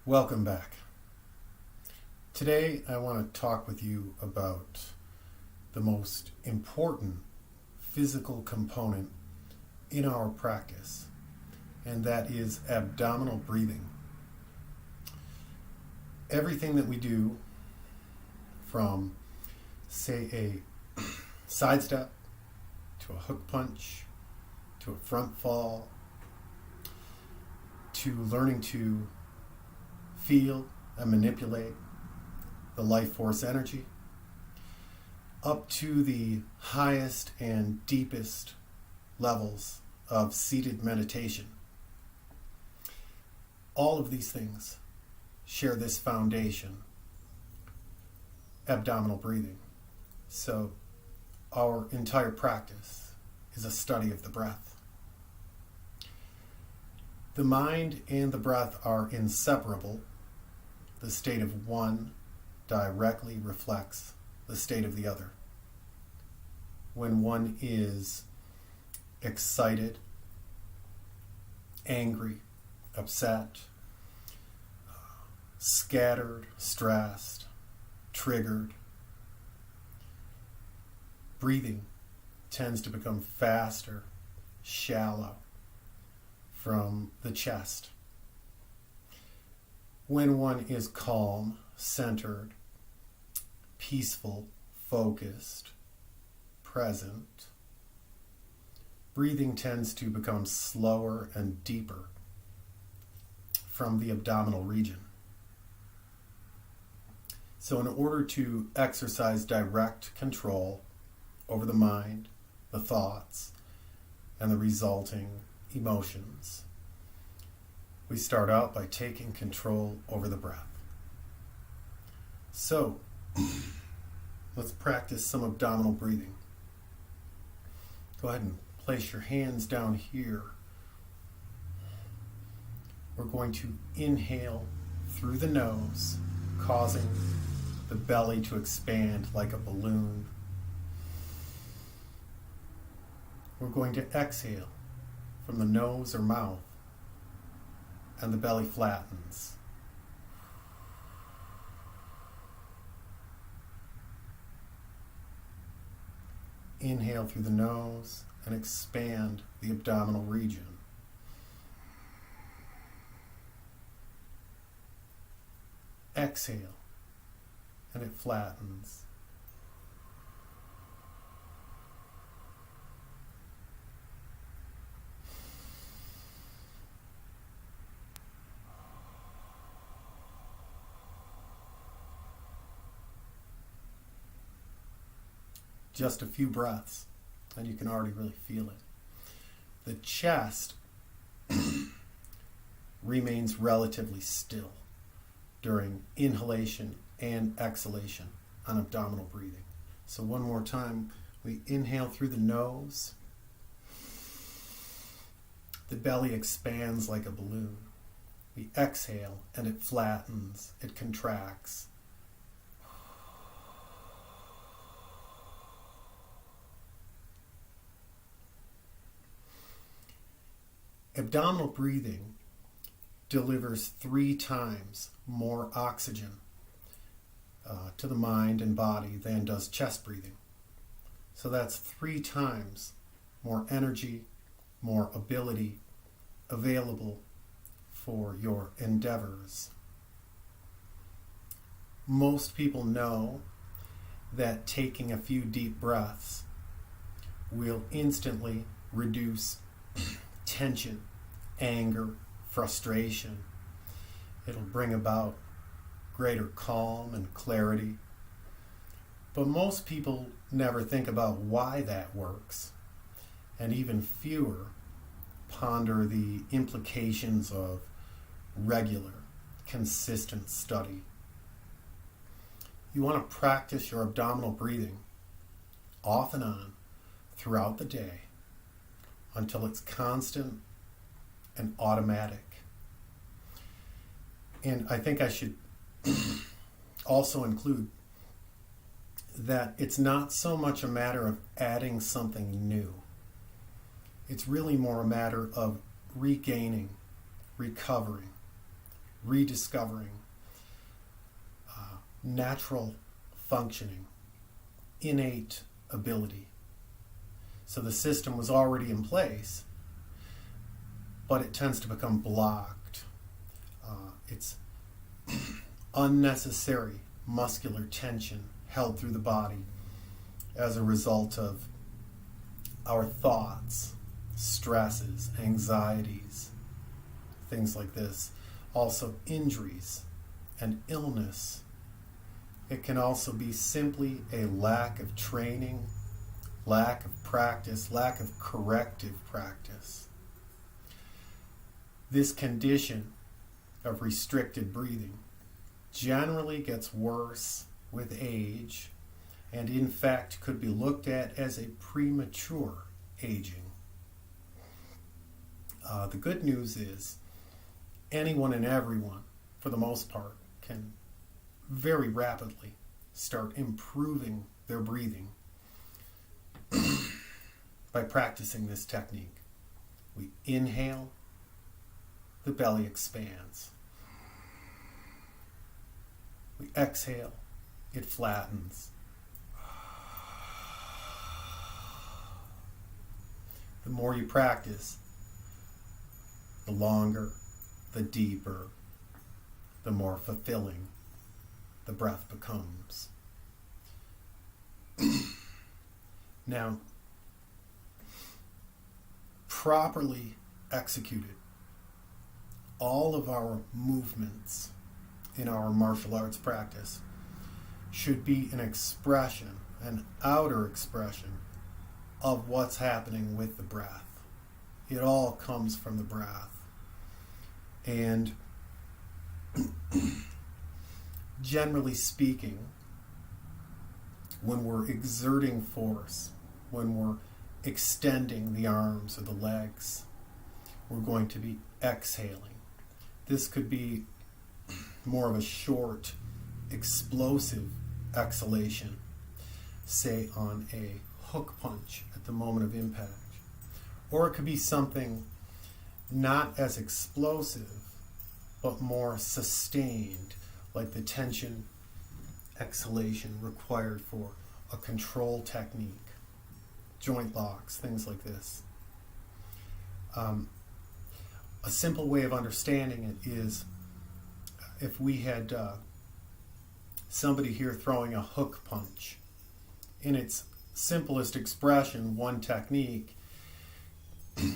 Welcome back. Today I want to talk with you about the most important physical component in our practice, and that is abdominal breathing. Everything that we do, from say a side step to a hook punch to a front fall to learning to feel and manipulate the life force energy, up to the highest and deepest levels of seated meditation. All of these things share this foundation, abdominal breathing. So our entire practice is a study of the breath. The mind and the breath are inseparable. The state of one directly reflects the state of the other. When one is excited, angry, upset, scattered, stressed, triggered, breathing tends to become faster, shallow from the chest. When one is calm, centered, peaceful, focused, present, breathing tends to become slower and deeper from the abdominal region. So in order to exercise direct control over the mind, the thoughts, and the resulting emotions, we start out by taking control over the breath. So, let's practice some abdominal breathing. Go ahead and place your hands down here. We're going to inhale through the nose, causing the belly to expand like a balloon. We're going to exhale from the nose or mouth, and the belly flattens. Inhale through the nose and expand the abdominal region. Exhale and it flattens. Just a few breaths, and you can already really feel it. The chest remains relatively still during inhalation and exhalation on abdominal breathing. So one more time, we inhale through the nose. The belly expands like a balloon. We exhale and it flattens, it contracts. Abdominal breathing delivers 3 times more oxygen to the mind and body than does chest breathing. So that's 3 times more energy, more ability available for your endeavors. Most people know that taking a few deep breaths will instantly reduce tension, anger, frustration. It'll bring about greater calm and clarity. But most people never think about why that works, and even fewer ponder the implications of regular, consistent study. You want to practice your abdominal breathing off and on throughout the day until it's constant and automatic. And I think I should also include that it's not so much a matter of adding something new. It's really more a matter of regaining, recovering, rediscovering natural functioning, innate ability. So the system was already in place, but it tends to become blocked. It's unnecessary muscular tension held through the body as a result of our thoughts, stresses, anxieties, things like this. Also injuries and illness. It can also be simply a lack of training, lack of practice, lack of corrective practice. This condition of restricted breathing generally gets worse with age, and in fact could be looked at as a premature aging. The good news is anyone and everyone, for the most part, can very rapidly start improving their breathing by practicing this technique. We inhale, the belly expands. We exhale, it flattens. The more you practice, the longer, the deeper, the more fulfilling the breath becomes. Now, properly executed, all of our movements in our martial arts practice should be an expression, an outer expression of what's happening with the breath. It all comes from the breath. And generally speaking, when we're exerting force, when we're extending the arms or the legs, we're going to be exhaling. This could be more of a short, explosive exhalation, say on a hook punch at the moment of impact. Or it could be something not as explosive, but more sustained, like the tension exhalation required for a control technique, joint locks, things like this. A simple way of understanding it is if we had somebody here throwing a hook punch. In its simplest expression, one technique,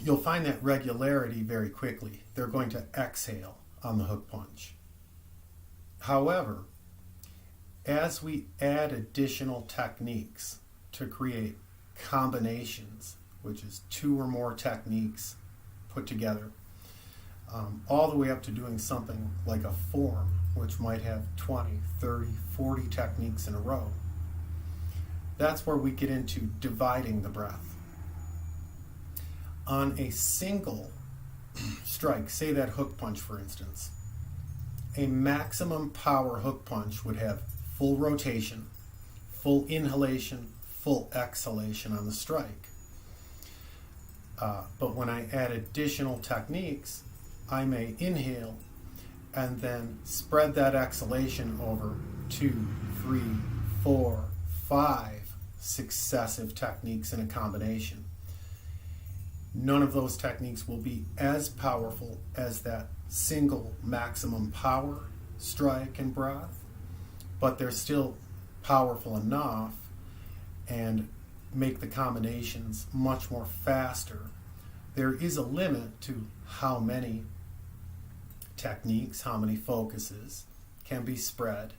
you'll find that regularity very quickly. They're going to exhale on the hook punch. However, as we add additional techniques to create combinations, which is 2 or more techniques put together, all the way up to doing something like a form, which might have 20, 30, 40 techniques in a row. That's where we get into dividing the breath. On a single strike, say that hook punch for instance, a maximum power hook punch would have full rotation, full inhalation, full exhalation on the strike. But when I add additional techniques, I may inhale and then spread that exhalation over 2, 3, 4, 5 successive techniques in a combination. None of those techniques will be as powerful as that single maximum power strike and breath, but they're still powerful enough and make the combinations much more faster. There is a limit to how many techniques, how many focuses can be spread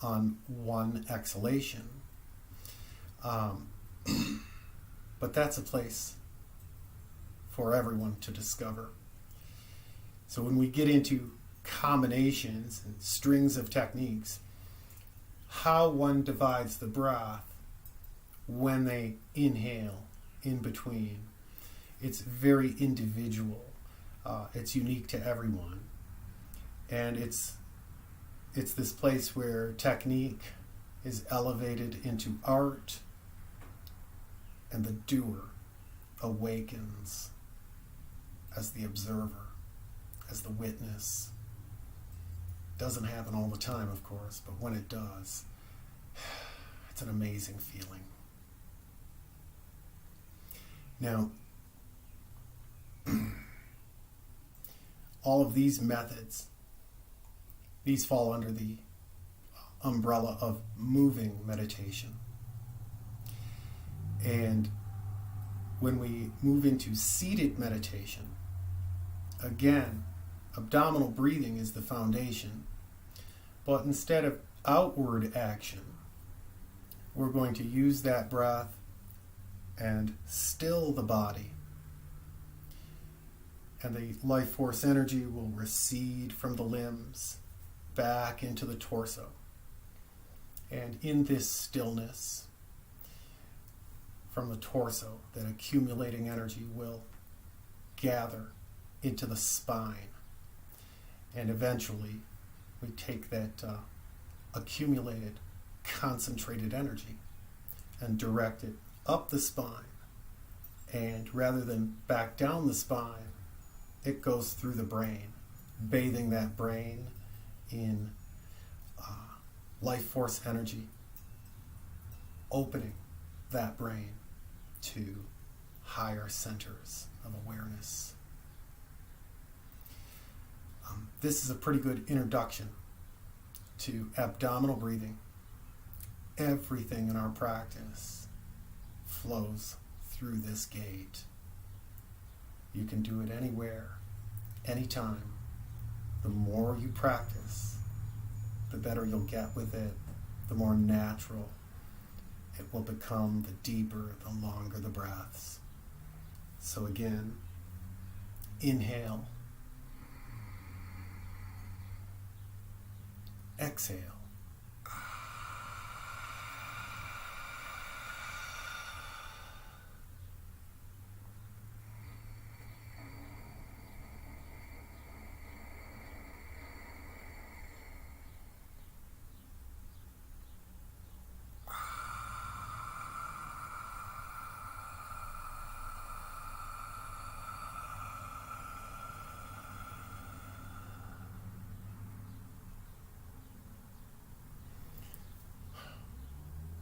on one exhalation. But that's a place for everyone to discover. So when we get into combinations and strings of techniques, how one divides the breath when they inhale in between, it's very individual. It's unique to everyone. And it's this place where technique is elevated into art and the doer awakens as the observer, as the witness. Doesn't happen all the time, of course, but when it does, it's an amazing feeling. Now, all of these methods, these fall under the umbrella of moving meditation. And when we move into seated meditation, again, abdominal breathing is the foundation, but instead of outward action, we're going to use that breath and still the body. And the life force energy will recede from the limbs back into the torso. And in this stillness from the torso, that accumulating energy will gather into the spine. And eventually, we take that accumulated, concentrated energy and direct it up the spine. And rather than back down the spine, it goes through the brain, bathing that brain in life force energy, opening that brain to higher centers of awareness. This is a pretty good introduction to abdominal breathing. Everything in our practice flows through this gate. You can do it anywhere, anytime. The more you practice, the better you'll get with it, the more natural it will become, the deeper, the longer the breaths. So again, inhale, exhale.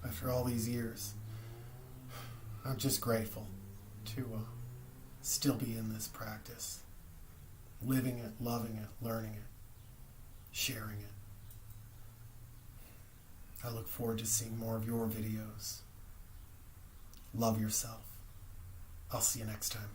After all these years, I'm just grateful to still be in this practice, living it, loving it, learning it, sharing it. I look forward to seeing more of your videos. Love yourself. I'll see you next time.